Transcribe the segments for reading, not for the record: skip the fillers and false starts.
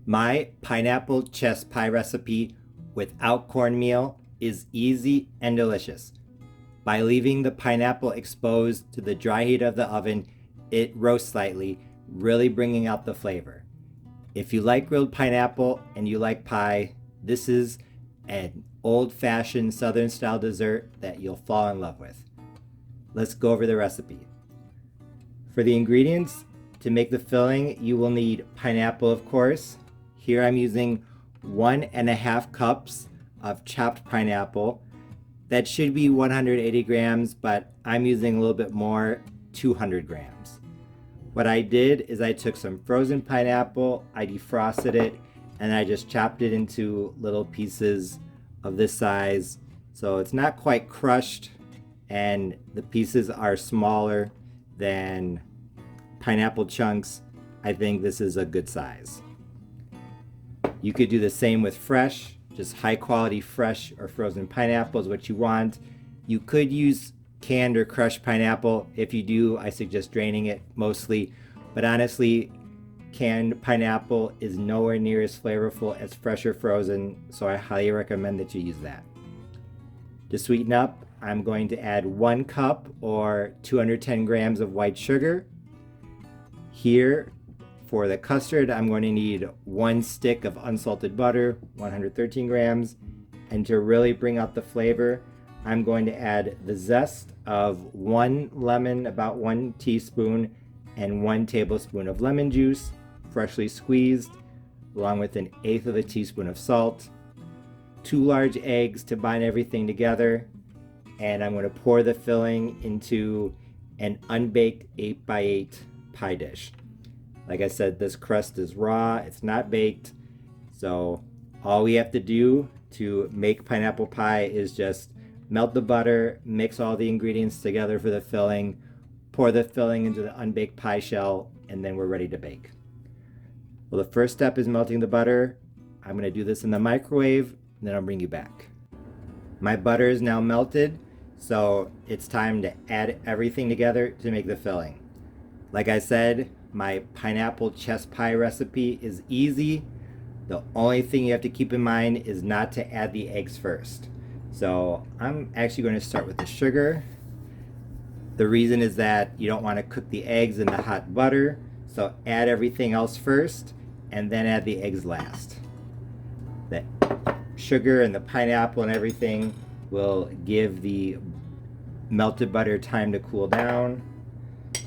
My pineapple chess pie recipe without cornmeal is easy and delicious. By leaving the pineapple exposed to the dry heat of the oven, it roasts slightly, really bringing out the flavor. If you like grilled pineapple and you like pie, this is an old-fashioned Southern style dessert that you'll fall in love with. Let's go over the recipe. For the ingredients, to make the filling, you will need pineapple, of course. Here I'm using 1.5 cups of chopped pineapple. That should be 180 grams, but I'm using a little bit more, 200 grams. What I did is I took some frozen pineapple, I defrosted it, and I just chopped it into little pieces of this size. So it's not quite crushed, and the pieces are smaller than pineapple chunks. I think this is a good size. You could do the same with fresh, just high quality fresh or frozen pineapple is what you want. You could use canned or crushed pineapple. If you do, I suggest draining it mostly, but honestly, canned pineapple is nowhere near as flavorful as fresh or frozen, so I highly recommend that you use that. To sweeten up, I'm going to add 1 cup or 210 grams of white sugar. Here, for the custard, I'm going to need 1 stick of unsalted butter, 113 grams. And to really bring out the flavor, I'm going to add the zest of 1 lemon, about 1 teaspoon, and 1 tablespoon of lemon juice, freshly squeezed, along with 1/8 of a teaspoon of salt, 2 large eggs to bind everything together, and I'm going to pour the filling into an unbaked 8x8 pie dish. Like I said, this crust is raw, it's not baked, so all we have to do to make pineapple pie is just melt the butter, mix all the ingredients together for the filling, pour the filling into the unbaked pie shell, and then we're ready to bake. Well, the first step is melting the butter. I'm going to do this in the microwave, and then I'll bring you back. My butter is now melted, so it's time to add everything together to make the filling. Like I said, my pineapple chess pie recipe is easy. The only thing you have to keep in mind is not to add the eggs first. So I'm actually going to start with the sugar. The reason is that you don't want to cook the eggs in the hot butter, so add everything else first and then add the eggs last. The sugar and the pineapple and everything will give the melted butter time to cool down,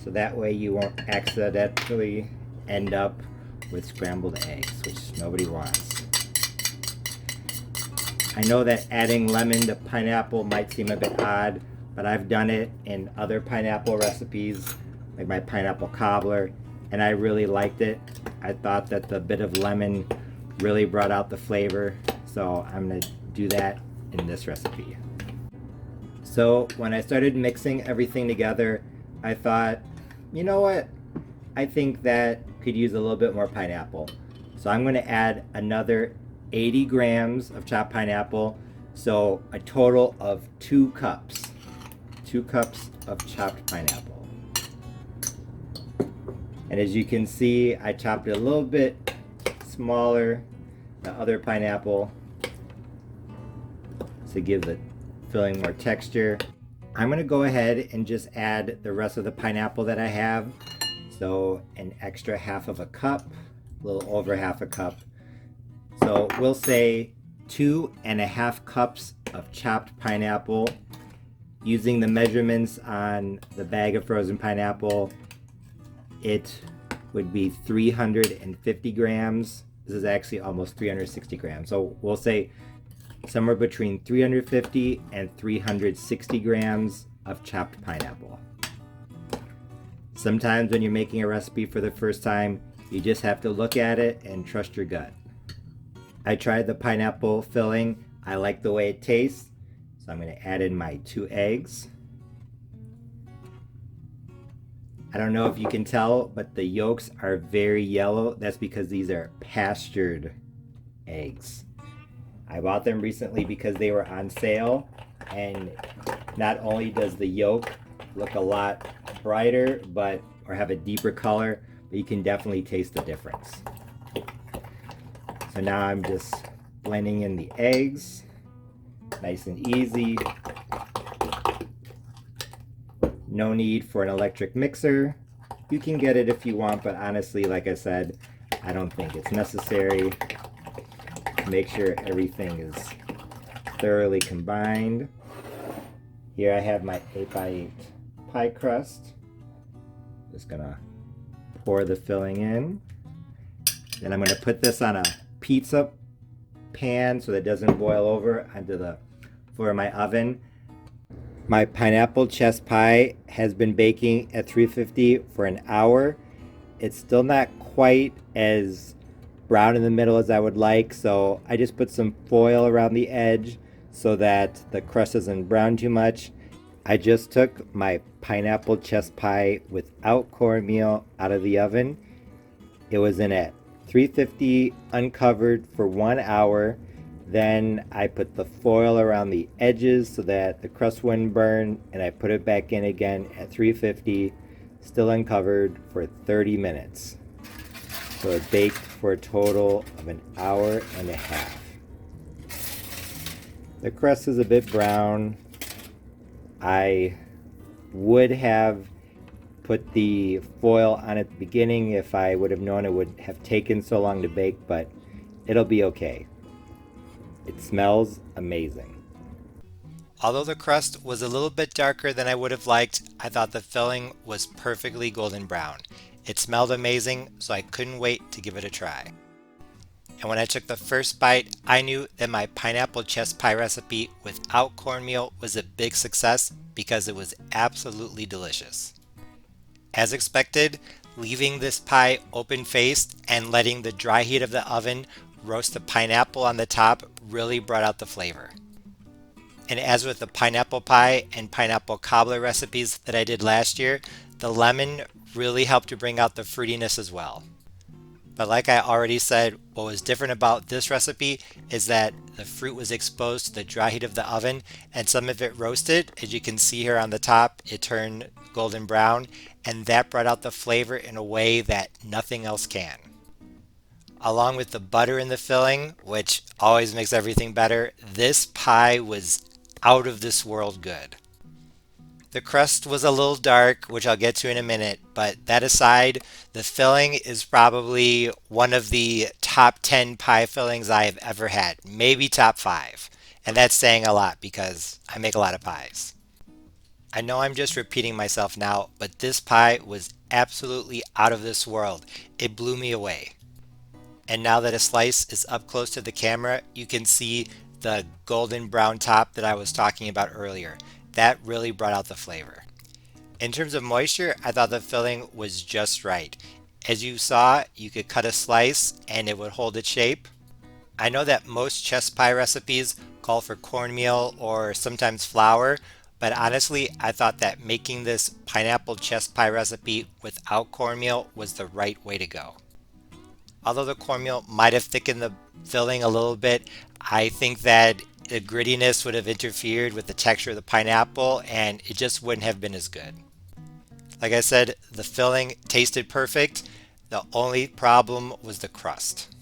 so that way you won't accidentally end up with scrambled eggs, which nobody wants. I know that adding lemon to pineapple might seem a bit odd, but I've done it in other pineapple recipes, like my pineapple cobbler, and I really liked it. I thought that the bit of lemon really brought out the flavor, so I'm going to do that in this recipe. So when I started mixing everything together, I thought, you know what? I think that could use a little bit more pineapple. So I'm going to add another 80 grams of chopped pineapple, so a total of 2 cups. 2 cups of chopped pineapple. And as you can see, I chopped it a little bit smaller than the other pineapple to give the filling more texture. I'm going to go ahead and just add the rest of the pineapple that I have. So an extra 1/2 cup, a little over 1/2 cup. So we'll say 2.5 cups of chopped pineapple. Using the measurements on the bag of frozen pineapple, it would be 350 grams. This is actually almost 360 grams. So we'll say somewhere between 350 and 360 grams of chopped pineapple. Sometimes when you're making a recipe for the first time, you just have to look at it and trust your gut. I tried the pineapple filling. I like the way it tastes, so I'm going to add in my 2 eggs. I don't know if you can tell, but the yolks are very yellow. That's because these are pastured eggs. I bought them recently because they were on sale, and not only does the yolk look a lot brighter or have a deeper color, but you can definitely taste the difference. So now I'm just blending in the eggs, nice and easy. No need for an electric mixer. You can get it if you want, but honestly, like I said, I don't think it's necessary. Make sure everything is thoroughly combined. Here I have my 8x8 pie crust. Just gonna pour the filling in. Then I'm gonna put this on a pizza pan so that it doesn't boil over onto the floor of my oven. My pineapple chess pie has been baking at 350 for an hour. It's still not quite as brown in the middle as I would like, so I just put some foil around the edge so that the crust doesn't brown too much. I just took my pineapple chess pie without cornmeal out of the oven. It was in at 350 uncovered for 1 hour. Then I put the foil around the edges so that the crust wouldn't burn, and I put it back in again at 350, still uncovered, for 30 minutes. So it baked for a total of an hour and a half. The crust is a bit brown. I would have put the foil on at the beginning if I would have known it would have taken so long to bake, but it'll be okay. It smells amazing. Although the crust was a little bit darker than I would have liked, I thought the filling was perfectly golden brown. It smelled amazing, so I couldn't wait to give it a try. And when I took the first bite, I knew that my pineapple chess pie recipe without cornmeal was a big success because it was absolutely delicious. As expected, leaving this pie open-faced and letting the dry heat of the oven roast the pineapple on the top really brought out the flavor. And as with the pineapple pie and pineapple cobbler recipes that I did last year, the lemon really helped to bring out the fruitiness as well. But like I already said, what was different about this recipe is that the fruit was exposed to the dry heat of the oven and some of it roasted. As you can see here on the top, it turned golden brown, and that brought out the flavor in a way that nothing else can. Along with the butter in the filling, which always makes everything better, this pie was out of this world good. The crust was a little dark, which I'll get to in a minute, but that aside, the filling is probably one of the top 10 pie fillings I have ever had, maybe top 5. And that's saying a lot because I make a lot of pies. I know I'm just repeating myself now, but this pie was absolutely out of this world. It blew me away. And now that a slice is up close to the camera, you can see the golden brown top that I was talking about earlier. That really brought out the flavor. In terms of moisture, I thought the filling was just right. As you saw, you could cut a slice and it would hold its shape. I know that most chess pie recipes call for cornmeal or sometimes flour, but honestly, I thought that making this pineapple chess pie recipe without cornmeal was the right way to go. Although the cornmeal might have thickened the filling a little bit, I think that the grittiness would have interfered with the texture of the pineapple and it just wouldn't have been as good. Like I said, the filling tasted perfect. The only problem was the crust.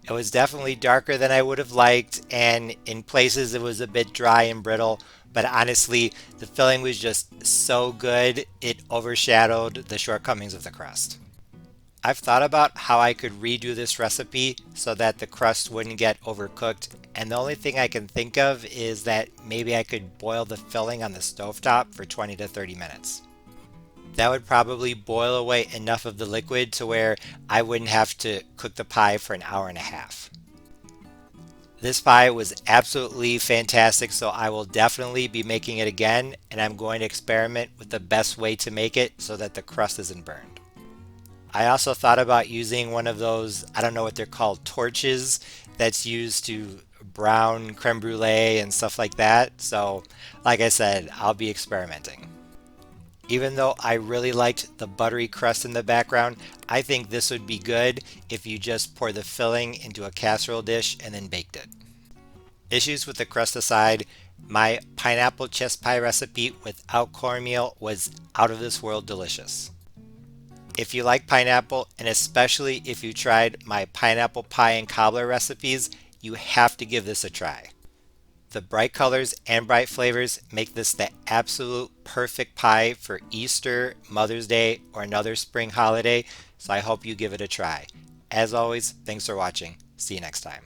It was definitely darker than I would have liked, and in places it was a bit dry and brittle, but honestly, the filling was just so good, it overshadowed the shortcomings of the crust. I've thought about how I could redo this recipe so that the crust wouldn't get overcooked, and the only thing I can think of is that maybe I could boil the filling on the stovetop for 20 to 30 minutes. That would probably boil away enough of the liquid to where I wouldn't have to cook the pie for an hour and a half. This pie was absolutely fantastic, so I will definitely be making it again, and I'm going to experiment with the best way to make it so that the crust isn't burned. I also thought about using one of those, I don't know what they're called, torches that's used to brown creme brulee and stuff like that. So, like I said, I'll be experimenting. Even though I really liked the buttery crust in the background, I think this would be good if you just pour the filling into a casserole dish and then baked it. Issues with the crust aside, my pineapple chess pie recipe without cornmeal was out of this world delicious. If you like pineapple, and especially if you tried my pineapple pie and cobbler recipes, you have to give this a try. The bright colors and bright flavors make this the absolute perfect pie for Easter, Mother's Day, or another spring holiday, so I hope you give it a try. As always, thanks for watching. See you next time.